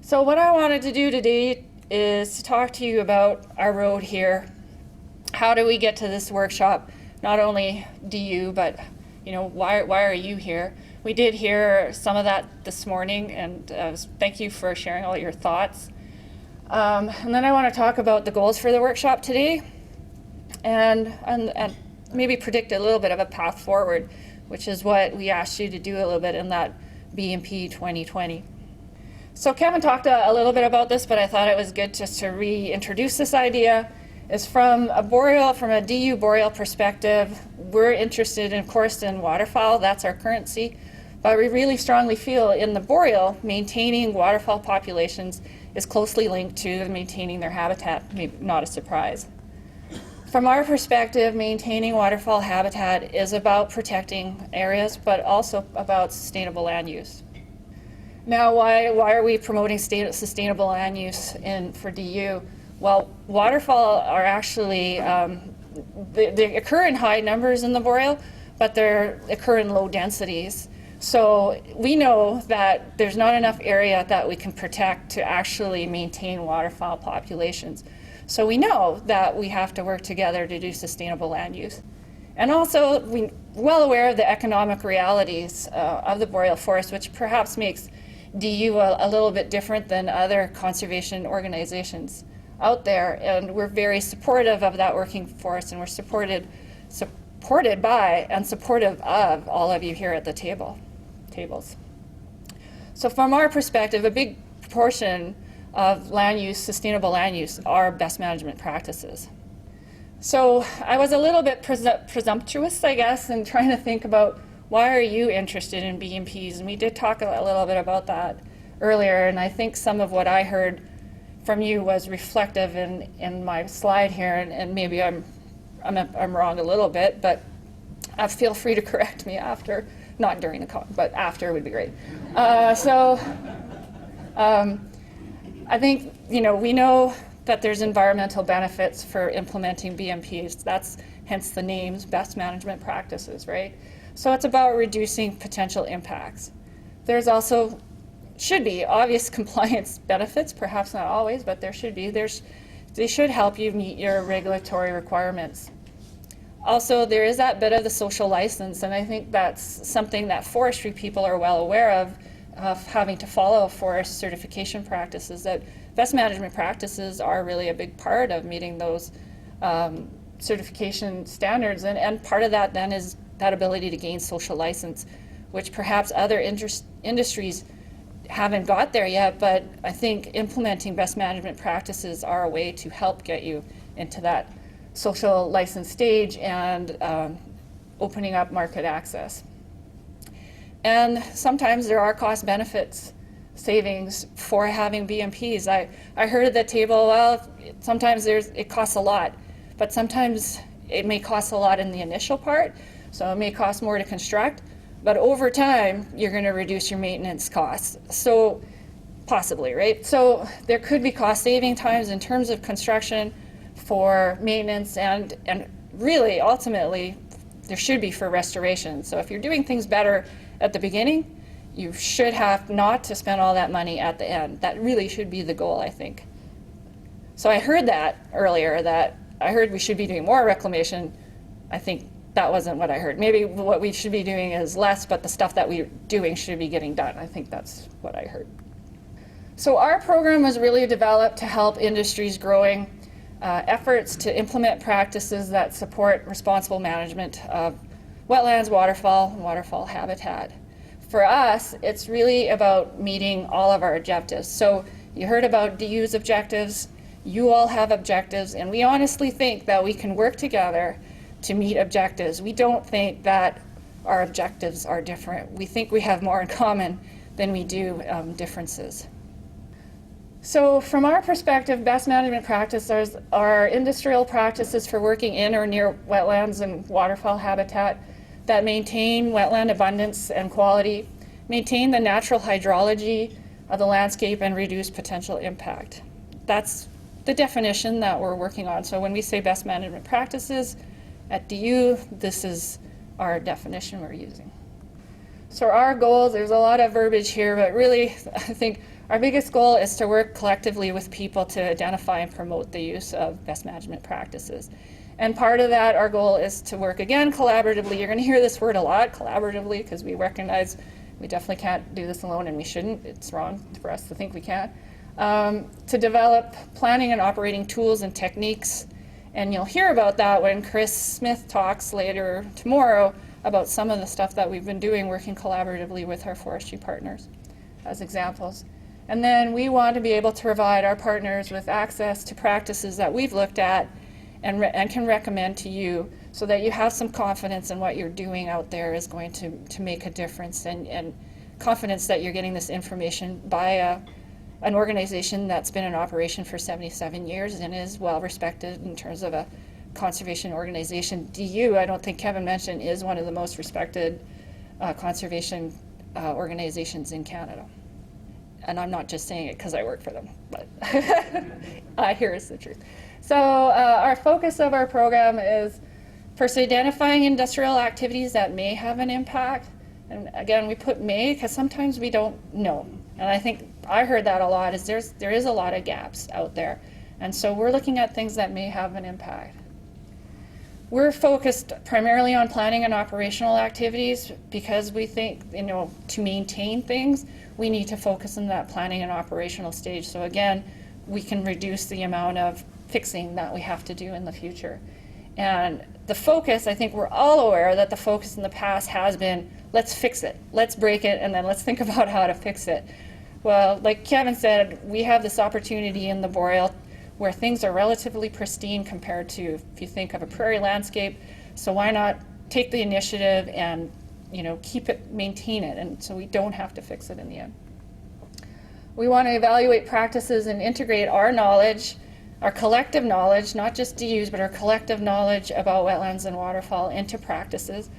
So what I wanted to do today is to talk to you about our road here. How do we get to this workshop? Not only do you, but why are you here? We did hear some of that this morning, and thank you for sharing all your thoughts. And then I want to talk about the goals for the workshop today, and maybe predict a little bit of a path forward, which is what we asked you to do a little bit in that BMP 2020. So Kevin talked a little bit about this, but I thought it was good just to reintroduce this idea. Is from a DU Boreal perspective, we're interested, of course, in waterfowl. That's our currency. But we really strongly feel in the Boreal, maintaining waterfowl populations is closely linked to maintaining their habitat, maybe not a surprise. From our perspective, maintaining waterfowl habitat is about protecting areas, but also about sustainable land use. Now, why are we promoting sustainable land use for DU? Well, waterfowl are actually, they occur in high numbers in the Boreal, but they occur in low densities. So we know that there's not enough area that we can protect to actually maintain waterfowl populations. So we know that we have to work together to do sustainable land use. And also, we're well aware of the economic realities of the Boreal forest, which perhaps makes DU a little bit different than other conservation organizations out there, and we're very supportive of that working forest, and we're supported by and supportive of all of you here at the tables. So from our perspective, a big portion of land use, sustainable land use, are best management practices. So I was a little bit presumptuous, I guess, in trying to think about why are you interested in BMPs, and we did talk a little bit about that earlier, and I think some of what I heard from you was reflective in my slide here, and maybe I'm wrong a little bit, but feel free to correct me after, not during the call, but after would be great. I think we know that there's environmental benefits for implementing BMPs. That's hence the names, best management practices, right? So it's about reducing potential impacts. There's also should be obvious compliance benefits, perhaps not always, but there should be. They should help you meet your regulatory requirements. Also, there is that bit of the social license, and I think that's something that forestry people are well aware of having to follow forest certification practices, that best management practices are really a big part of meeting those certification standards, and part of that then is that ability to gain social license, which perhaps other industries haven't got there yet, but I think implementing best management practices are a way to help get you into that social license stage and opening up market access. And sometimes there are cost benefits savings for having BMPs. I heard at the table, well, sometimes it costs a lot, but sometimes it may cost a lot in the initial part, so it may cost more to construct. But over time, you're going to reduce your maintenance costs. So possibly, right? So there could be cost saving times in terms of construction for maintenance, and really, ultimately, there should be for restoration. So if you're doing things better at the beginning, you should have not to spend all that money at the end. That really should be the goal, I think. So I heard that earlier, that I heard we should be doing more reclamation. I think that wasn't what I heard. Maybe what we should be doing is less, but the stuff that we're doing should be getting done. I think that's what I heard. So our program was really developed to help industries growing efforts to implement practices that support responsible management of wetlands, waterfowl, and waterfowl habitat. For us, it's really about meeting all of our objectives. So you heard about DU's objectives. You all have objectives, and we honestly think that we can work together to meet objectives. We don't think that our objectives are different. We think we have more in common than we do differences. So from our perspective, best management practices are industrial practices for working in or near wetlands and waterfowl habitat that maintain wetland abundance and quality, maintain the natural hydrology of the landscape, and reduce potential impact. That's the definition that we're working on. So when we say best management practices, at DU, this is our definition we're using. So our goals, there's a lot of verbiage here, but really I think Our biggest goal is to work collectively with people to identify and promote the use of best management practices. And part of that, our goal is to work, again, collaboratively. You're going to hear this word a lot, collaboratively, because we recognize we definitely can't do this alone, and we shouldn't. It's wrong for us to think we can. To develop planning and operating tools and techniques. And you'll hear about that when Chris Smith talks later tomorrow about some of the stuff that we've been doing, working collaboratively with our forestry partners as examples. And then we want to be able to provide our partners with access to practices that we've looked at and can recommend to you, so that you have some confidence in what you're doing out there is going to make a difference, and confidence that you're getting this information by an organization that's been in operation for 77 years and is well respected in terms of a conservation organization. DU, I don't think Kevin mentioned, is one of the most respected conservation organizations in Canada. And I'm not just saying it because I work for them, but here is the truth. So our focus of our program is first identifying industrial activities that may have an impact. And again, we put may because sometimes we don't know. And I think I heard that a lot, is there is a lot of gaps out there. And so we're looking at things that may have an impact. We're focused primarily on planning and operational activities because we think, you know, to maintain things, we need to focus on that planning and operational stage. So again, we can reduce the amount of fixing that we have to do in the future. And the focus, I think we're all aware that the focus in the past has been, let's fix it, let's break it, and then let's think about how to fix it. Well, like Kevin said, we have this opportunity in the Boreal where things are relatively pristine compared to, if you think of a prairie landscape, so why not take the initiative and, you know, keep it, maintain it, and so we don't have to fix it in the end. We want to evaluate practices and integrate our knowledge, our collective knowledge, not just DUs, but our collective knowledge about wetlands and waterfowl into practices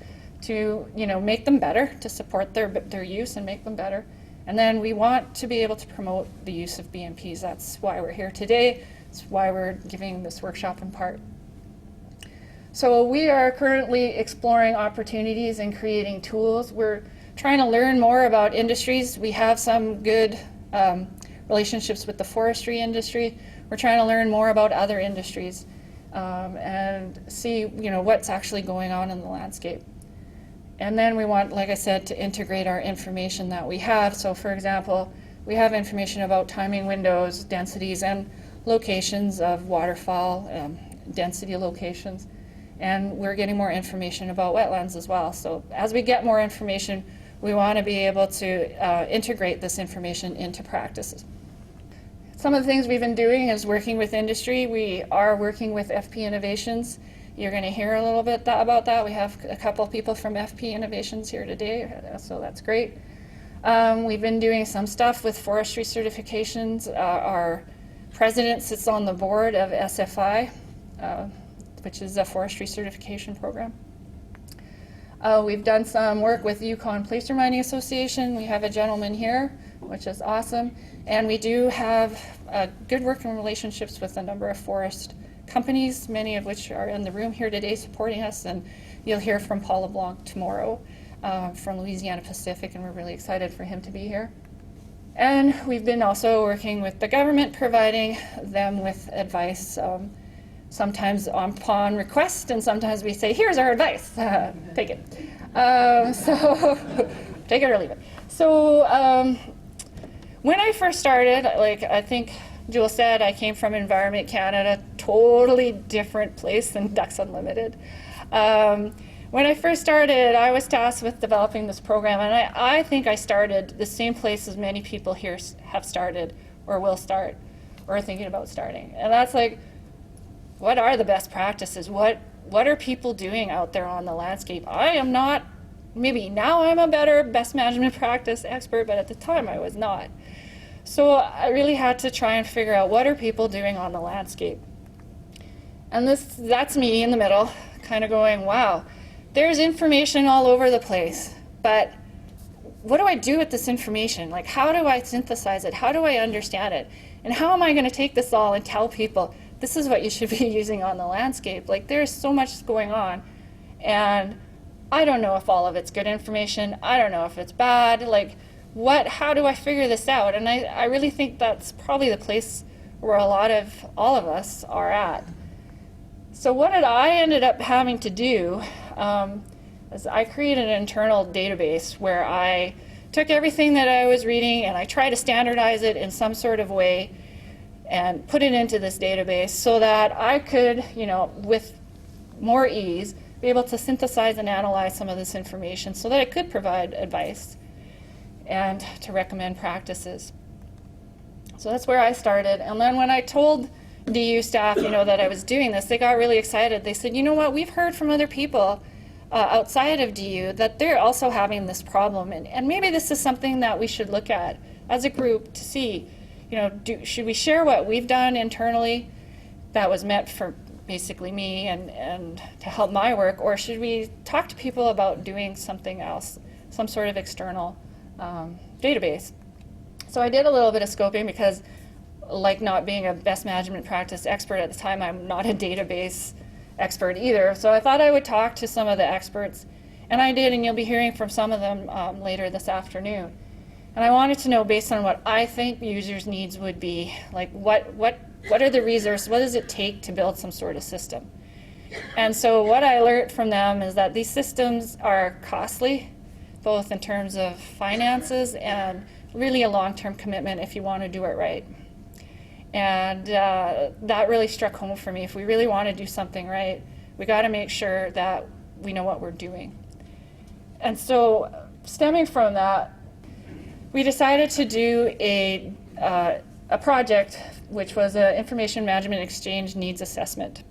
to, you know, make them better, to support their use and make them better. And then we want to be able to promote the use of BMPs. That's why we're here today. That's why we're giving this workshop in part. So we are currently exploring opportunities and creating tools. We're trying to learn more about industries. We have some good relationships with the forestry industry. We're trying to learn more about other industries and see, you know, what's actually going on in the landscape. And then we want, like I said, to integrate our information that we have. So for example, we have information about timing windows, densities, and locations of waterfowl, density locations. And we're getting more information about wetlands as well. So as we get more information, we want to be able to integrate this information into practices. Some of the things we've been doing is working with industry. We are working with FP Innovations. You're going to hear a little bit about that. We have a couple of people from FP Innovations here today, so that's great. We've been doing some stuff with forestry certifications. Our president sits on the board of SFI, which is a forestry certification program. We've done some work with Yukon Placer Mining Association. We have a gentleman here, which is awesome. And we do have good working relationships with a number of forest companies, many of which are in the room here today supporting us. And you'll hear from Paul LeBlanc tomorrow from Louisiana Pacific, and we're really excited for him to be here. And we've been also working with the government, providing them with advice, sometimes upon request, and sometimes we say, here's our advice, take it. So take it or leave it. So when I first started, like I think Jewel said, I came from Environment Canada, totally different place than Ducks Unlimited. When I first started, I was tasked with developing this program, and I think I started the same place as many people here have started, or will start, or are thinking about starting. And that's like, what are the best practices? What are people doing out there on the landscape? I am not, maybe now I'm a better best management practice expert, but at the time I was not. So I really had to try and figure out, what are people doing on the landscape? And that's me in the middle, kind of going, wow, there's information all over the place, but what do I do with this information? Like, how do I synthesize it? How do I understand it? And how am I going to take this all and tell people, this is what you should be using on the landscape? Like, there's so much going on, and I don't know if all of it's good information. I don't know if it's bad. Like, how do I figure this out? And I really think that's probably the place where all of us are at. So what I ended up having to do is I created an internal database where I took everything that I was reading and I tried to standardize it in some sort of way and put it into this database so that I could, with more ease, be able to synthesize and analyze some of this information so that I could provide advice and to recommend practices. So that's where I started. And then when I told DU staff, that I was doing this, they got really excited. They said, you know what, we've heard from other people outside of DU that they're also having this problem, and maybe this is something that we should look at as a group to see, should we share what we've done internally that was meant for basically me and to help my work, or should we talk to people about doing something else, some sort of external database? So I did a little bit of scoping because, like not being a best management practice expert at the time, I'm not a database expert either. So I thought I would talk to some of the experts, and I did, and you'll be hearing from some of them later this afternoon. And I wanted to know, based on what I think users' needs would be, like what are the resources, what does it take to build some sort of system? And so what I learned from them is that these systems are costly, both in terms of finances and really a long-term commitment if you want to do it right. And that really struck home for me. If we really want to do something right, we got to make sure that we know what we're doing. And so stemming from that, we decided to do a project which was an information management exchange needs assessment.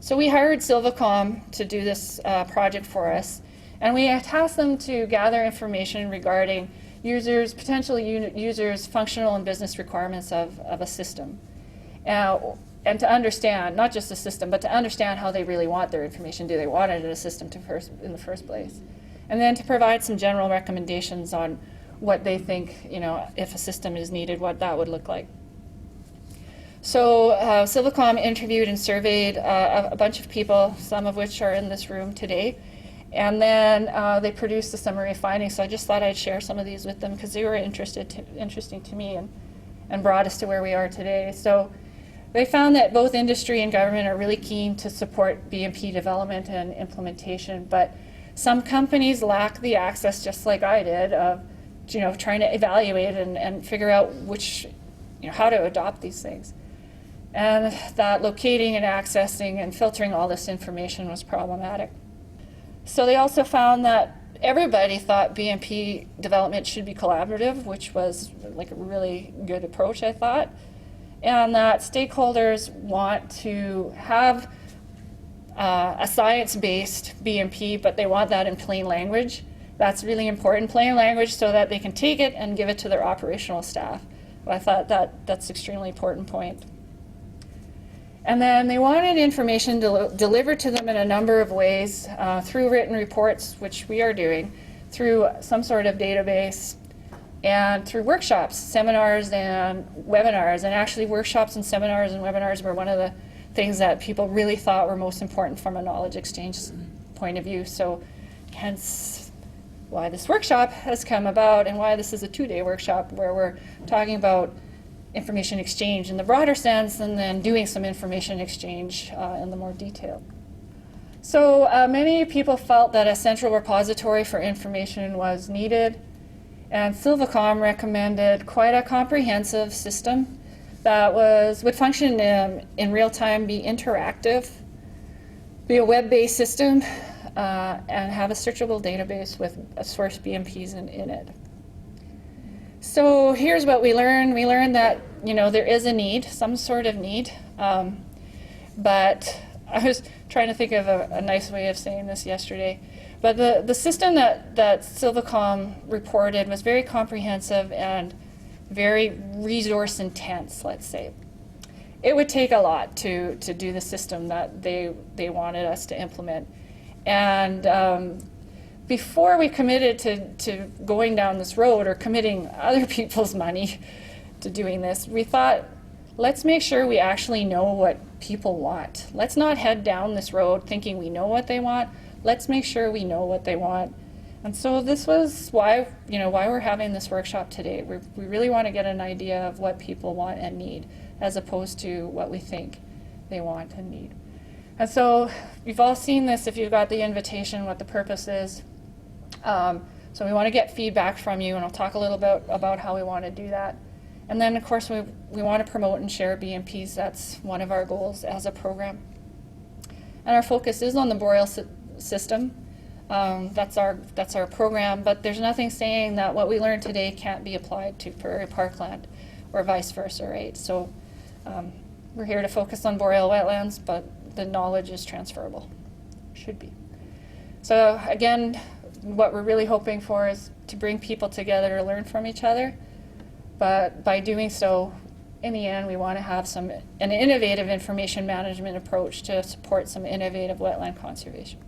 So we hired Silvacom to do this project for us, and we tasked them to gather information regarding potential users' functional and business requirements of a system. And to understand, not just the system, but to understand how they really want their information. Do they want it in a system in the first place? And then to provide some general recommendations on what they think, if a system is needed, what that would look like. So Silvacom interviewed and surveyed a bunch of people, some of which are in this room today. And then they produced a summary of findings. So I just thought I'd share some of these with them because they were interesting to me and brought us to where we are today. So they found that both industry and government are really keen to support BMP development and implementation, but some companies lack the access, just like I did, of trying to evaluate and figure out how to adopt these things. And that locating and accessing and filtering all this information was problematic. So they also found that everybody thought BMP development should be collaborative, which was like a really good approach, I thought, and that stakeholders want to have a science-based BMP, but they want that in plain language. That's really important, plain language, so that they can take it and give it to their operational staff. I thought that's an extremely important point. And then they wanted information delivered to them in a number of ways, through written reports, which we are doing, through some sort of database, and through workshops, seminars, and webinars. And actually workshops and seminars and webinars were one of the things that people really thought were most important from a knowledge exchange point of view. So hence why this workshop has come about and why this is a 2-day workshop where we're talking about information exchange in the broader sense and then doing some information exchange in the more detail. So many people felt that a central repository for information was needed, and Silvacom recommended quite a comprehensive system that would function in real time, be interactive, be a web-based system, and have a searchable database with source BMPs in it. So here's what we learned. We learned that there is a need, some sort of need, but I was trying to think of a nice way of saying this yesterday. But the system that Silvacom reported was very comprehensive and very resource intense, let's say. It would take a lot to do the system that they wanted us to implement. And before we committed to going down this road or committing other people's money to doing this, we thought, let's make sure we actually know what people want. Let's not head down this road thinking we know what they want. Let's make sure we know what they want. And so this was why, why we're having this workshop today. We really want to get an idea of what people want and need, as opposed to what we think they want and need. And so you've all seen this if you've got the invitation, what the purpose is. So we want to get feedback from you, and I'll talk a little bit about how we want to do that. And then, of course, we want to promote and share BMPs. That's one of our goals as a program. And our focus is on the Boreal system. That's our program, but there's nothing saying that what we learned today can't be applied to prairie parkland or vice versa, right? So we're here to focus on boreal wetlands, but the knowledge is transferable, should be. So again, what we're really hoping for is to bring people together to learn from each other, but by doing so, in the end, we want to have an innovative information management approach to support some innovative wetland conservation.